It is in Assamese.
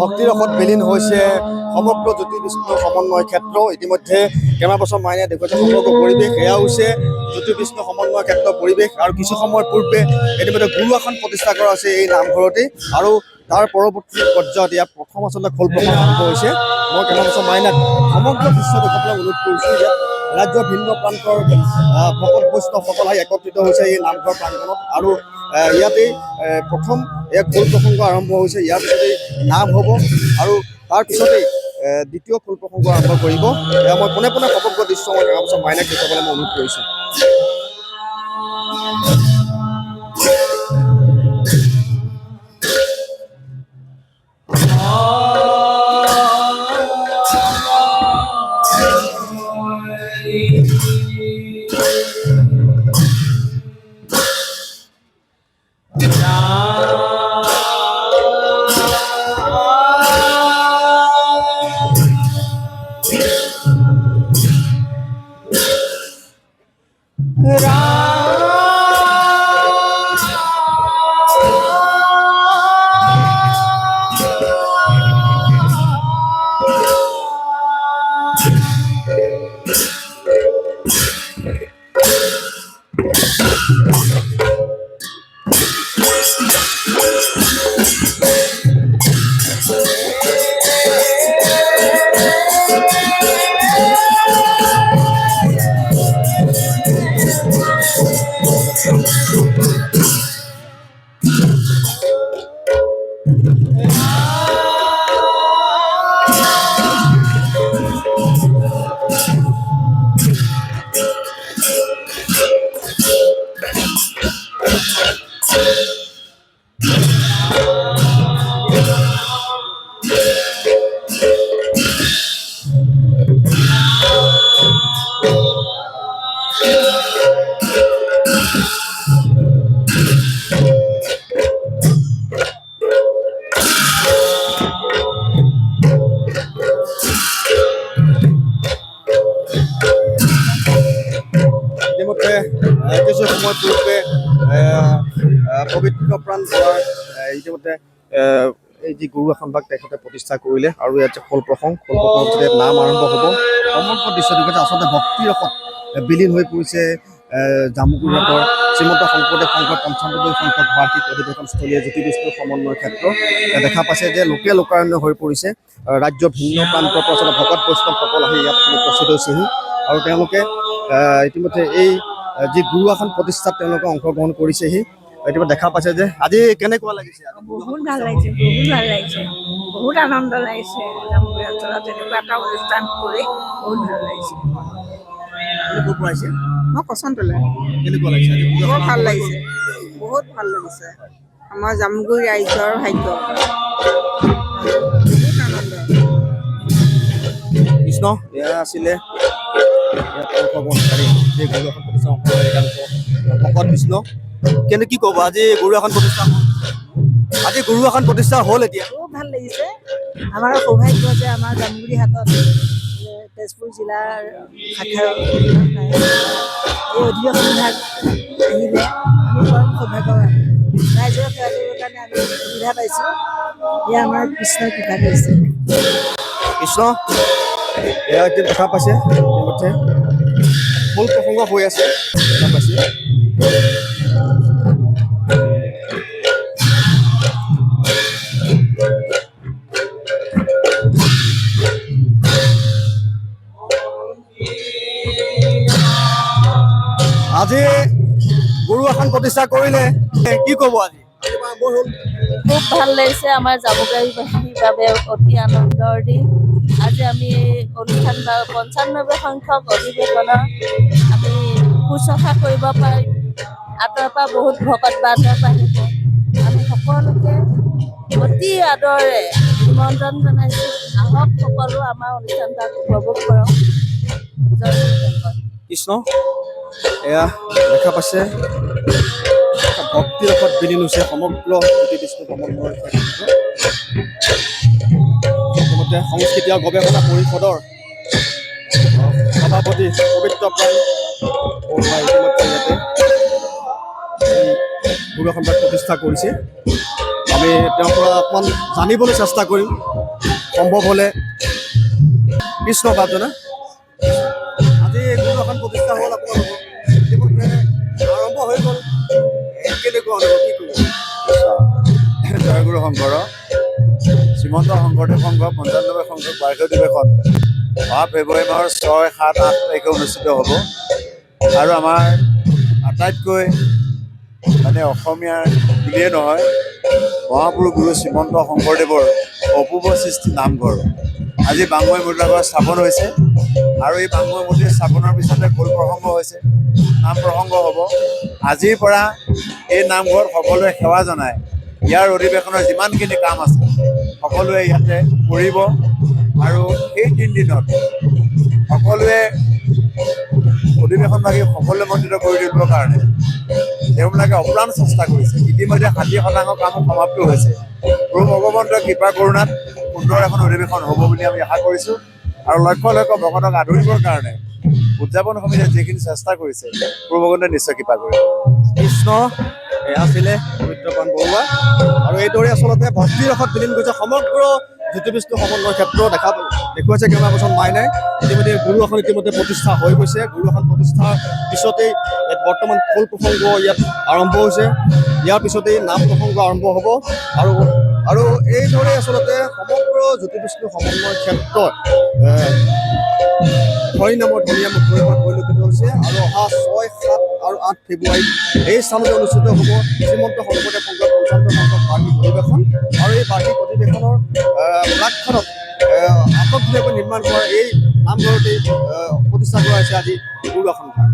ভক্তিৰ ৰসত বিলীন হৈছে সমগ্ৰ জ্যোতি বিষ্ণু সমন্বয় ক্ষেত্ৰ। ইতিমধ্যে কেইবাবছৰ মাইনে দেখুৱাইছে সমগ্ৰ পৰিৱেশ এয়া হৈছে জ্যোতি বিষ্ণু সমন্বয় ক্ষেত্ৰ পৰিৱেশ। আৰু কিছু সময় পূৰ্বে ইতিমধ্যে গুৰু আসন প্ৰতিষ্ঠা কৰা হৈছে এই নামঘৰতেই। আৰু তাৰ পৰৱৰ্তী পৰ্যায়ত ইয়াত প্ৰথম আচলতে খোল প্ৰসংগ আৰম্ভ হৈছে। মই কেইবাবছৰ মাইনাত সমগ্ৰ দৃশ্য দেখুৱাবলৈ অনুৰোধ কৰিছোঁ। ইয়াত ৰাজ্যৰ ভিন্ন প্ৰান্তৰ ভকত বৈষ্ণৱসকল আহি একত্ৰিত হৈছে এই নামঘৰ প্ৰাংগণত। আৰু ইয়াতেই প্ৰথম এক খোল প্ৰসংগ আৰম্ভ হৈছে। ইয়াৰ পিছতেই নাম হ'ব আৰু তাৰপিছতেই দ্বিতীয় খোল প্ৰসংগ আৰম্ভ কৰিব। এয়া মই পোনে পোনে সমগ্ৰ দৃশ্য মই কেইবাবছৰ মাইনাক দেখুৱাবলৈ মই অনুৰোধ কৰিছোঁ। ইতিমধ্যে কিছু সময় পূৰ্বে পবিত্ৰ প্ৰাণ যোৱাৰ ইতিমধ্যে এই যি গুৰু আসন ভাগ তেখেতে প্ৰতিষ্ঠা কৰিলে। আৰু ইয়াত খোল প্ৰসংগৰ নাম আৰম্ভ হ'ব। সমগ্ৰ দৃশ্য দেখুৱাইছে আচলতে ভক্তিৰ ৰসত বিলীন হৈ পৰিছে জামুগুৰিহাটৰ শ্ৰীমন্ত শংকৰদেৱ সংঘৰ 95 সংখ্যক বাৰ্ষিক অধিৱেশনস্থলীয়ে জ্যোতি বিষ্ণু সমন্বয় ক্ষেত্ৰ। দেখা পাইছে যে লোকে লোকাৰণ্য হৈ পৰিছে। ৰাজ্যৰ ভিন্ন প্ৰান্তৰ পৰা আচলতে ভকত বৈষ্ণৱসকল আহি ইয়াত উপস্থিত হৈছেহি। আৰু তেওঁলোকে ইতিমধ্যে এই যি গুৰু আসন প্ৰতিষ্ঠাত তেওঁলোকে অংশগ্ৰহণ কৰিছেহি। ইতিমধ্যে দেখা পাইছে যে আজি কেনেকুৱা লাগিছে? বহুত ভাল লাগিছে, বহুত ভাল লাগিছে, বহুত আনন্দ লাগিছে। তেনেকুৱা এটা অনুষ্ঠান কৰি বহুত ভাল লাগিছে। মই কচনতলৈ। কেনেকুৱা লাগিছে? বৰ ভাল লাগিছে, বহুত ভাল লাগিছে। আমাৰ জামুগুৰি ৰাইজৰ ভাগ্য বহুত আনন্দ। কৃষ্ণ এয়া আছিলে অংশগ্ৰহণকাৰী এই গুৰু আসন প্ৰতিষ্ঠা ভকত বিষ্ণু। কিন্তু কি ক'ব আজি গুৰু আসন প্ৰতিষ্ঠা আজি গুৰু আসন প্ৰতিষ্ঠা হ'ল এতিয়া খুব ভাল লাগিছে। আমাৰ সৌভাগ্য যে আমাৰ জামুগুৰিহাটত তেজপুৰ জিলাৰ শাখাৰ এই অধিৱেশন ভাগ আহিলে আমি বৰ সৌভাগ্যৱান। ৰাইজৰ সেৱা কৰিবৰ কাৰণে আমি সুবিধা পাইছোঁ। এয়া আমাৰ কৃষ্ণই কৃপা কৰিছে। কৃষ্ণ এয়া এতিয়া দেখা পাইছে ইতিমধ্যে খোল প্ৰসংগ হৈ আছে। দেখা পাইছে আজি গুৰু আসন প্ৰতিষ্ঠা কৰিলে কি ক'ব? আজি খুব ভাল লাগিছে। আমাৰ জামুগুৰিবাসীৰ বাবে অতি আনন্দৰ দিন। আজি আমি এই অনুষ্ঠান 95 সংখ্যক অধিৱেশনৰ আমি শুশ্ৰূষা কৰিব পাৰিম। আঁতৰৰ পৰা বহুত ভকত বান্ধৱ আহিব। আমি সকলোকে অতি আদৰেৰে নিমন্ত্ৰণ জনাইছোঁ। আহক সকলো আমাৰ অনুষ্ঠানভাগ উপভোগ কৰক। জয় শ্ৰীশংকৰ। কৃষ্ণ এয়া দেখা পাইছে ভক্তিৰ ৰসত বিলীন হৈছে সমগ্ৰ জ্যোতি বিষ্ণু সমন্বয় ক্ষেত্ৰ। ইতিমধ্যে সংস্কৃতি আৰু গৱেষণা পৰিষদৰ সভাপতি পবিত্ৰ প্ৰাণ ইতিমধ্যে ইয়াতে গুৰু আসন প্ৰতিষ্ঠা কৰিছে। আমি তেওঁৰ পৰা অকণমান জানিবলৈ চেষ্টা কৰিম সম্ভৱ হ'লে। কৃষ্ণ বাপজনা আজি গুৰু আসন প্ৰতিষ্ঠা হ'ল আপোনালোকৰ ইতিমধ্যে আৰম্ভ হৈ গ'ল, কেনেকুৱা অনুভৱ কি কৰিব? জয়গুৰু শংকৰ শ্ৰীমন্ত শংকৰদেৱ সংঘ ৯৫ সংখ্যক বাৰ্ষিক অধিৱেশন অহা ফেব্ৰুৱাৰী মাহৰ ৬, ৭, ৮ তাৰিখে অনুষ্ঠিত হ'ব। আৰু আমাৰ আটাইতকৈ অসমীয়াৰ বুলিয়ে নহয়, মহাপুৰুষ গুৰু শ্ৰীমন্ত শংকৰদেৱৰ অপূৰ্ব সৃষ্টি নামঘৰ আজি বাংমৈ মূৰ্তিঘৰ স্থাপন হৈছে। আৰু এই বাংমৈ মূৰ্তি স্থাপনৰ পিছতে খোল প্ৰসংগ হৈছে, নাম প্ৰসংগ হ'ব। আজিৰ পৰা এই নামঘৰত সকলোৱে সেৱা জনায়। ইয়াৰ অধিৱেশনৰ যিমানখিনি কাম আছে সকলোৱে ইয়াতে কৰিব। আৰু এই ৩ দিনত সকলোৱে অধিৱেশনভাগী সফলমণ্ডিত কৰি দিবৰ কাৰণে তেওঁবিলাকে অপ্ৰাণ চেষ্টা কৰিছে। ইতিমধ্যে ৬০% কাম সমাপ্ত হৈছে। প্ৰভু ভগৱন্তৰ কৃপা কৰোণাত সুন্দৰ এখন অধিৱেশন হ'ব বুলি আমি আশা কৰিছোঁ। আৰু লক্ষ লক্ষ ভকতক আদৰিবৰ কাৰণে উদযাপন সমিতিয়ে যিখিনি চেষ্টা কৰিছে প্ৰভু ভগৱন্তই নিশ্চয় কৃপা কৰিব। কৃষ্ণ এয়া আছিলে পবিত্ৰপ্ৰাণ বৰুৱা। আৰু এইদৰে আচলতে ভক্তিৰ ৰসত বিলীন গৈছে সমগ্ৰ জ্যোতি বিষ্ণু সমন্বয় ক্ষেত্ৰ দেখুৱাইছে কেমেৰা পাৰ্চন মাইনাই। ইতিমধ্যে গুৰু আসন ইতিমধ্যে প্ৰতিষ্ঠা হৈ গৈছে। গুৰু আসন প্ৰতিষ্ঠাৰ পিছতেই বৰ্তমান খোল প্ৰসংগ ইয়াত আৰম্ভ হৈছে। ইয়াৰ পিছতেই নাম প্ৰসংগ আৰম্ভ হ'ব। আৰু এইদৰে আচলতে সমগ্ৰ জ্যোতি বিষ্ণু সমন্বয় ক্ষেত্ৰত হৰিনামৰ ধুনীয়া মুখৰিত পৰিলক্ষিত হৈছে। আৰু অহা ৬, ৭ আৰু ৮ ফেব্ৰুৱাৰীত এই স্থানতে অনুষ্ঠিত হ'ব শ্ৰীমন্ত শংকৰদেৱ সংঘৰ ৫৫ সংখ্যক বাৰ্ষিক অধিৱেশন। আৰু এই বাৰ্ষিক অধিৱেশনৰ প্ৰাকক্ষণত আটকধুনীয়াকৈ নিৰ্মাণ কৰা এই নামঘৰতেই প্ৰতিষ্ঠা কৰা হৈছে আজি গুৰু আসন ভাগ।